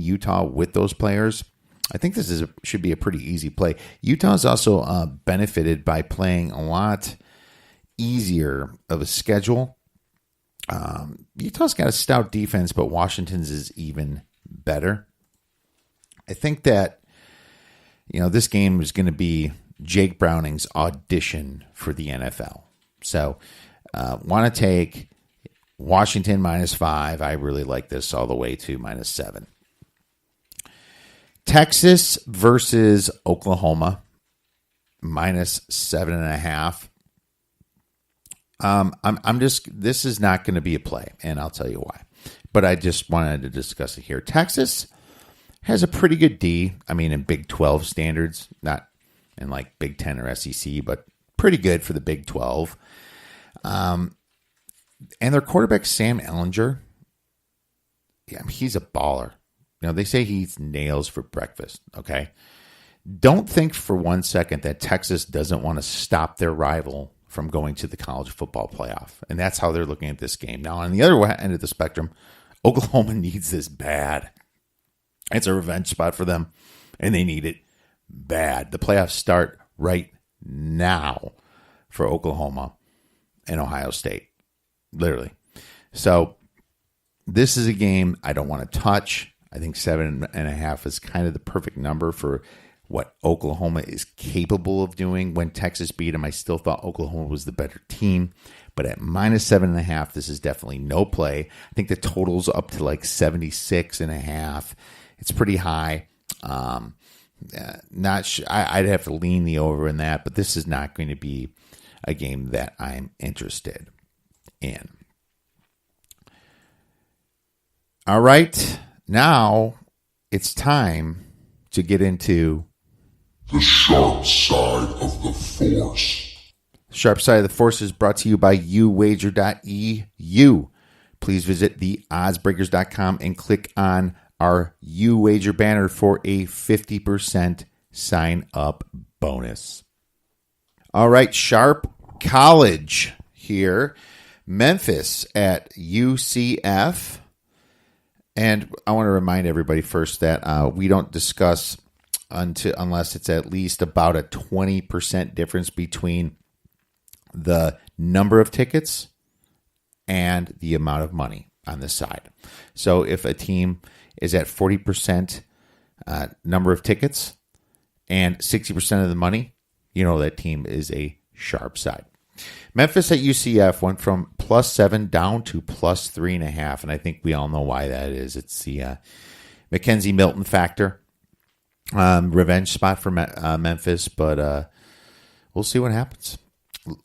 Utah with those players, I think this should be a pretty easy play. Utah's also benefited by playing a lot easier of a schedule. Utah's got a stout defense, but Washington's is even better. I think that, this game is going to be Jake Browning's audition for the NFL. So, want to take Washington -5. I really like this all the way to -7. Texas versus Oklahoma, -7.5. This is not going to be a play, and I'll tell you why. But I just wanted to discuss it here. Texas has a pretty good D. I mean, in Big 12 standards, not in like Big 10 or SEC, but pretty good for the Big 12. And their quarterback, Sam Ehlinger, he's a baller. They say he eats nails for breakfast, okay? Don't think for 1 second that Texas doesn't want to stop their rival from going to the college football playoff. And that's how they're looking at this game. Now, on the other end of the spectrum, Oklahoma needs this bad. It's a revenge spot for them, and they need it bad. The playoffs start right now for Oklahoma and Ohio State, literally. So this is a game I don't want to touch. I think 7.5 is kind of the perfect number for what Oklahoma is capable of doing. When Texas beat them, I still thought Oklahoma was the better team. But at -7.5, this is definitely no play. I think the total's up to like 76.5. It's pretty high. Not sure. I'd have to lean the over in that, but this is not going to be a game that I'm interested in. All right. Now it's time to get into the sharp side of the force. Sharp Side of the Force is brought to you by uwager.eu. Please visit theoddsbreakers.com and click on our uwager banner for a 50% sign up bonus. All right, Sharp College here. Memphis at UCF. And I want to remind everybody first that we don't discuss unless it's at least about a 20% difference between the number of tickets and the amount of money on this side. So if a team is at 40% number of tickets and 60% of the money, that team is a sharp side. Memphis at UCF went from +7 down to +3.5, and I think we all know why that is. It's the Mackenzie Milton factor. Revenge spot for Memphis, but we'll see what happens.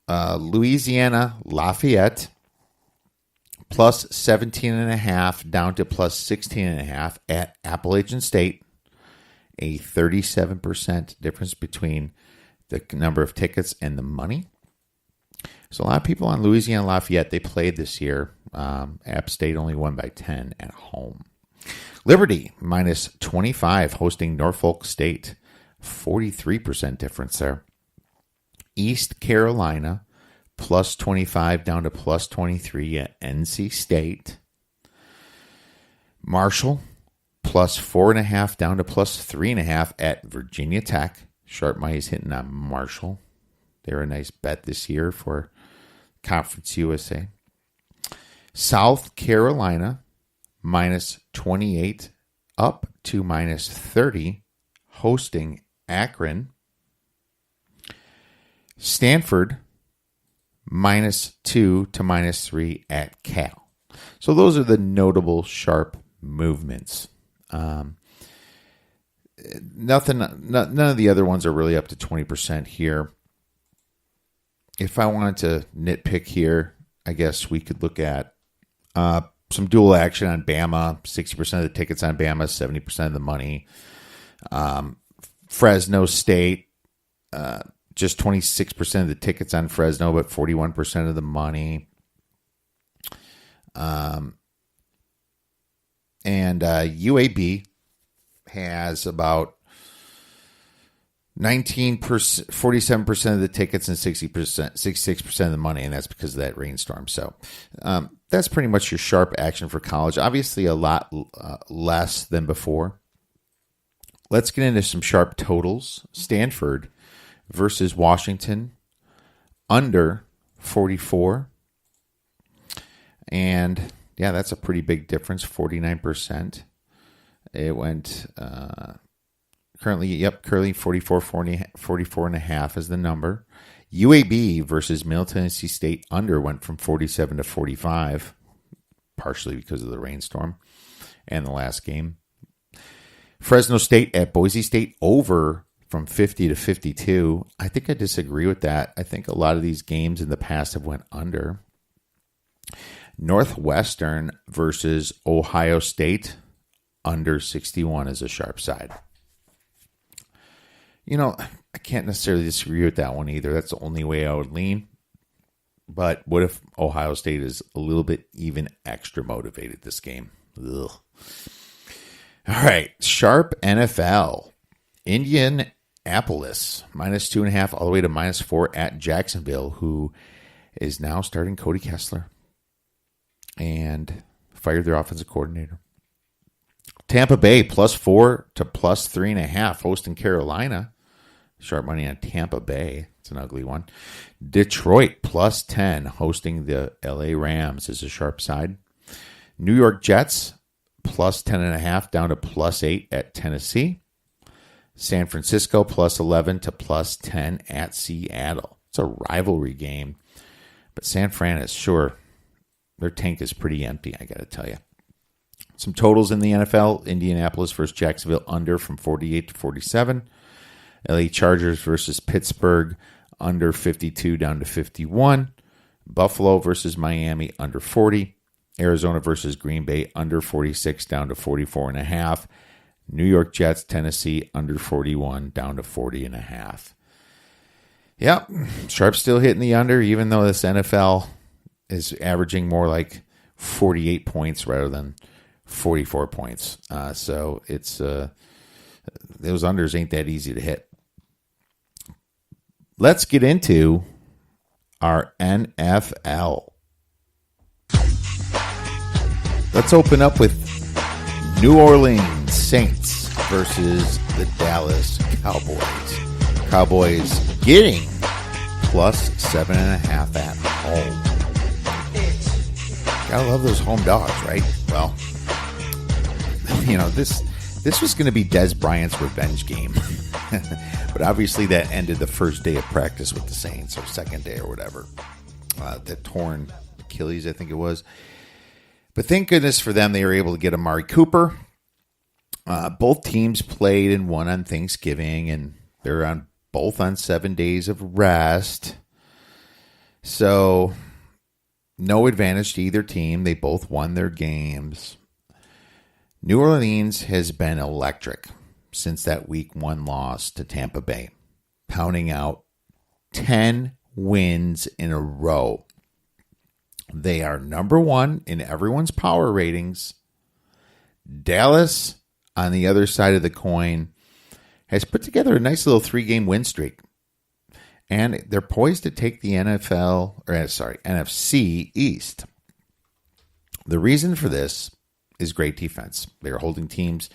Louisiana Lafayette +17.5 down to +16.5 at Appalachian State. A 37% difference between the number of tickets and the money. So a lot of people on Louisiana Lafayette, they played this year. App State only won by 10 at home. Liberty -25 hosting Norfolk State. 43% difference there. East Carolina +25 down to +23 at NC State. Marshall +4.5 down to +3.5 at Virginia Tech. Sharp money is hitting on Marshall. They're a nice bet this year for Conference USA. South Carolina -28 up to -30 hosting Akron. Stanford -2 to -3 at Cal. So those are the notable sharp movements. None of the other ones are really up to 20% here. If I wanted to nitpick here, I guess we could look at some dual action on Bama. 60% of the tickets on Bama, 70% of the money. Fresno State, just 26% of the tickets on Fresno, but 41% of the money. And UAB has about 19%, 47% of the tickets and 66% of the money, and that's because of that rainstorm. So that's pretty much your sharp action for college. Obviously, a lot less than before. Let's get into some sharp totals. Stanford versus Washington, under 44. And yeah, that's a pretty big difference, 49%. It went currently 44 and a half is the number. UAB versus Middle Tennessee State, under went from 47 to 45, partially because of the rainstorm and the last game. Fresno State at Boise State, over from 50 to 52. I think I disagree with that. I think a lot of these games in the past have went under. Northwestern versus Ohio State, under 61 is a sharp side. You know, I can't necessarily disagree with that one either. That's the only way I would lean. But what if Ohio State is a little bit even extra motivated this game? Ugh. All right, sharp NFL. Indianapolis, -2.5 all the way to -4 at Jacksonville, who is now starting Cody Kessler and fired their offensive coordinator. Tampa Bay, +4 to +3.5, hosting Carolina. Sharp money on Tampa Bay. It's an ugly one. Detroit, +10, hosting the LA Rams is a sharp side. New York Jets, +10.5 down to +8 at Tennessee. San Francisco, +11 to +10 at Seattle. It's a rivalry game. But San Fran is sure, their tank is pretty empty, I got to tell you. Some totals in the NFL. Indianapolis versus Jacksonville, under from 48 to 47. LA Chargers versus Pittsburgh, under 52 down to 51. Buffalo versus Miami, under 40. Arizona versus Green Bay, under 46 down to 44.5. New York Jets, Tennessee, under 41 down to 40.5. Yep, sharp still hitting the under, even though this NFL is averaging more like 48 points rather than 44 points. So it's those unders ain't that easy to hit. Let's get into our NFL. Let's open up with New Orleans Saints versus the Dallas Cowboys. Cowboys getting +7.5 at home. Gotta love those home dogs, right? Well, you know, this was going to be Des Bryant's revenge game. But obviously that ended the first day of practice with the Saints, or second day or whatever. The torn Achilles, I think it was. But thank goodness for them, they were able to get Amari Cooper. Both teams played and won on Thanksgiving, and they're both on 7 days of rest. So no advantage to either team. They both won their games. New Orleans has been electric since that week 1 loss to Tampa Bay, pounding out 10 wins in a row. They are number 1 in everyone's power ratings. Dallas, on the other side of the coin, has put together a nice little 3-game win streak. And they're poised to take the NFC East. The reason for this is great defense. They're holding teams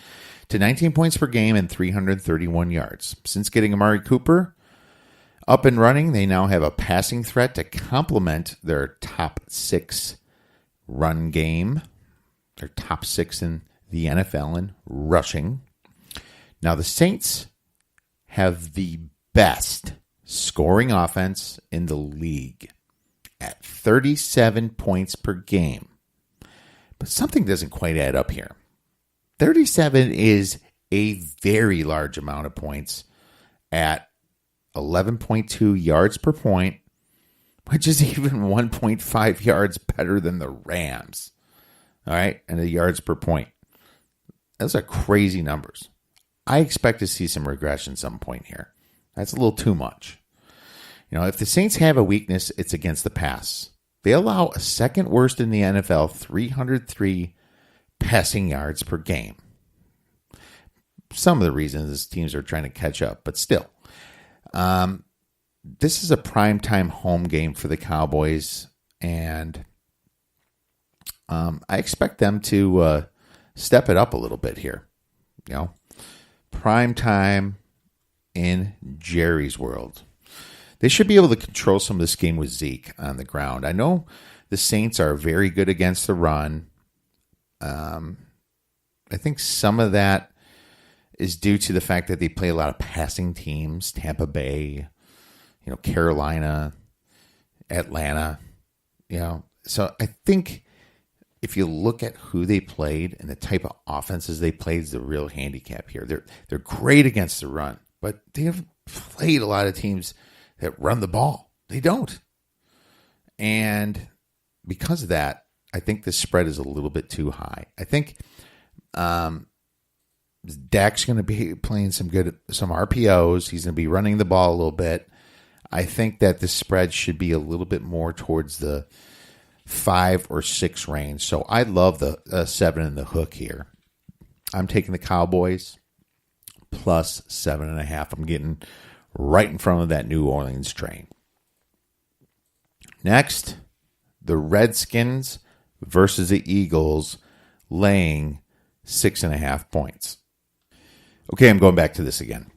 to 19 points per game and 331 yards. Since getting Amari Cooper up and running, they now have a passing threat to complement their top 6 run game. They're top 6 in the NFL in rushing. Now, the Saints have the best scoring offense in the league at 37 points per game. But something doesn't quite add up here. 37 is a very large amount of points at 11.2 yards per point, which is even 1.5 yards better than the Rams. All right, and the yards per point. Those are crazy numbers. I expect to see some regression some point here. That's a little too much. You know, if the Saints have a weakness, it's against the pass. They allow a second worst in the NFL, 303 passing yards per game. Some of the reasons is teams are trying to catch up, but still. This is a primetime home game for the Cowboys, and I expect them to step it up a little bit here. You know, primetime in Jerry's world. They should be able to control some of this game with Zeke on the ground. I know the Saints are very good against the run. I think some of that is due to the fact that they play a lot of passing teams, Tampa Bay, Carolina, Atlanta, So I think if you look at who they played and the type of offenses they played is the real handicap here. They're great against the run, but they have played a lot of teams that run the ball. They don't. And because of that, I think the spread is a little bit too high. I think Dak's going to be playing some RPOs. He's going to be running the ball a little bit. I think that the spread should be a little bit more towards the 5 or 6 range. So I love the 7 in the hook here. I'm taking the Cowboys plus 7.5. I'm getting right in front of that New Orleans train. Next, the Redskins versus the Eagles laying 6.5 points. Okay, I'm going back to this again.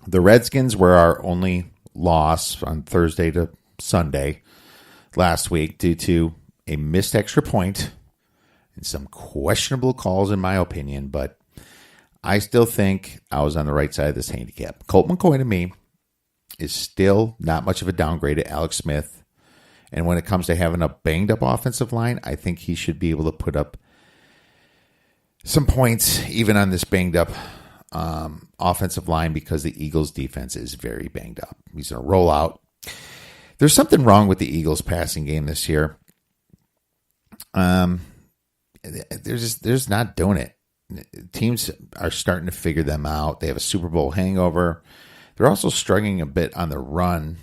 The Redskins were our only loss on Thursday to Sunday last week due to a missed extra point and some questionable calls in my opinion, but I still think I was on the right side of this handicap. Colt McCoy to me is still not much of a downgrade to Alex Smith. And when it comes to having a banged up offensive line, I think he should be able to put up some points even on this banged up offensive line because the Eagles defense is very banged up. He's going to roll out. There's something wrong with the Eagles passing game this year. They're just not doing it. Teams are starting to figure them out. They have a Super Bowl hangover. They're also struggling a bit on the run,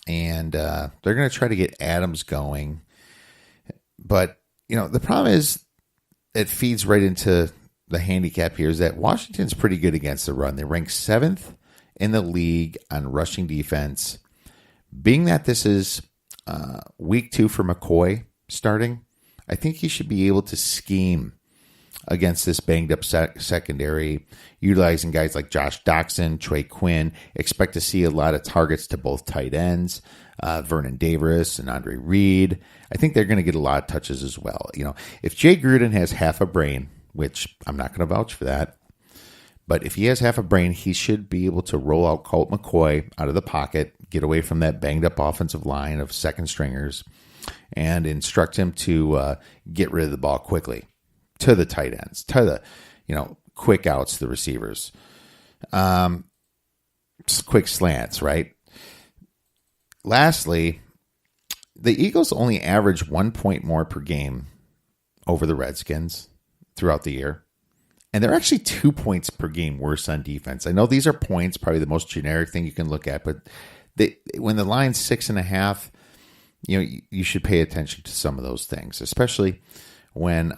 and they're going to try to get Adams going. But, the problem is it feeds right into the handicap here is that Washington's pretty good against the run. They rank 7th in the league on rushing defense. Being that this is week 2 for McCoy starting, I think he should be able to scheme against this banged-up secondary, utilizing guys like Josh Doxson, Trey Quinn. Expect to see a lot of targets to both tight ends, Vernon Davis and Andre Reed. I think they're going to get a lot of touches as well. If Jay Gruden has half a brain, which I'm not going to vouch for that, but if he has half a brain, he should be able to roll out Colt McCoy out of the pocket, get away from that banged-up offensive line of second stringers, and instruct him to get rid of the ball quickly to the tight ends, to the, quick outs to the receivers. Quick slants, right? Lastly, the Eagles only average 1 point more per game over the Redskins throughout the year. And they're actually 2 points per game worse on defense. I know these are points, probably the most generic thing you can look at, but when the line's 6.5, you should pay attention to some of those things, especially when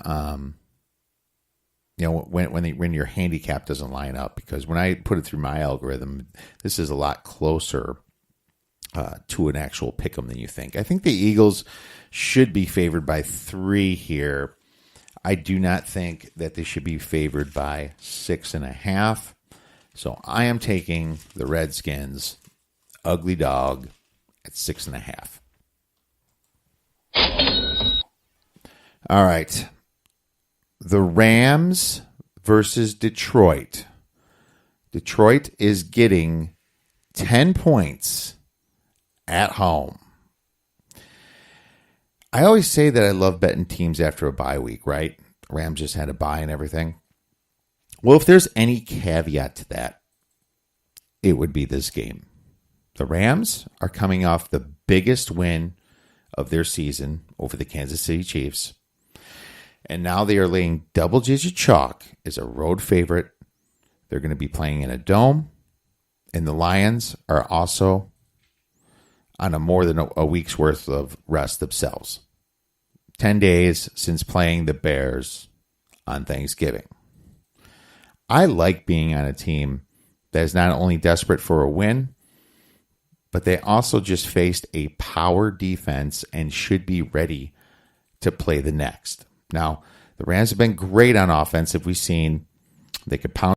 when your handicap doesn't line up. Because when I put it through my algorithm, this is a lot closer to an actual pick'em than you think. I think the Eagles should be favored by 3 here. I do not think that they should be favored by 6.5. So I am taking the Redskins ugly dog at 6.5. All right. The Rams versus Detroit. Detroit is getting 10 points at home. I always say that I love betting teams after a bye week, right? Rams just had a bye and everything. Well, if there's any caveat to that, it would be this game. The Rams are coming off the biggest win of their season over the Kansas City Chiefs. And now they are laying double-digit chalk as a road favorite. They're going to be playing in a dome. And the Lions are also on a more than a week's worth of rest themselves. 10 days since playing the Bears on Thanksgiving. I like being on a team that is not only desperate for a win, but they also just faced a power defense and should be ready to play the next. Now, the Rams have been great on offense. If we've seen, they could pound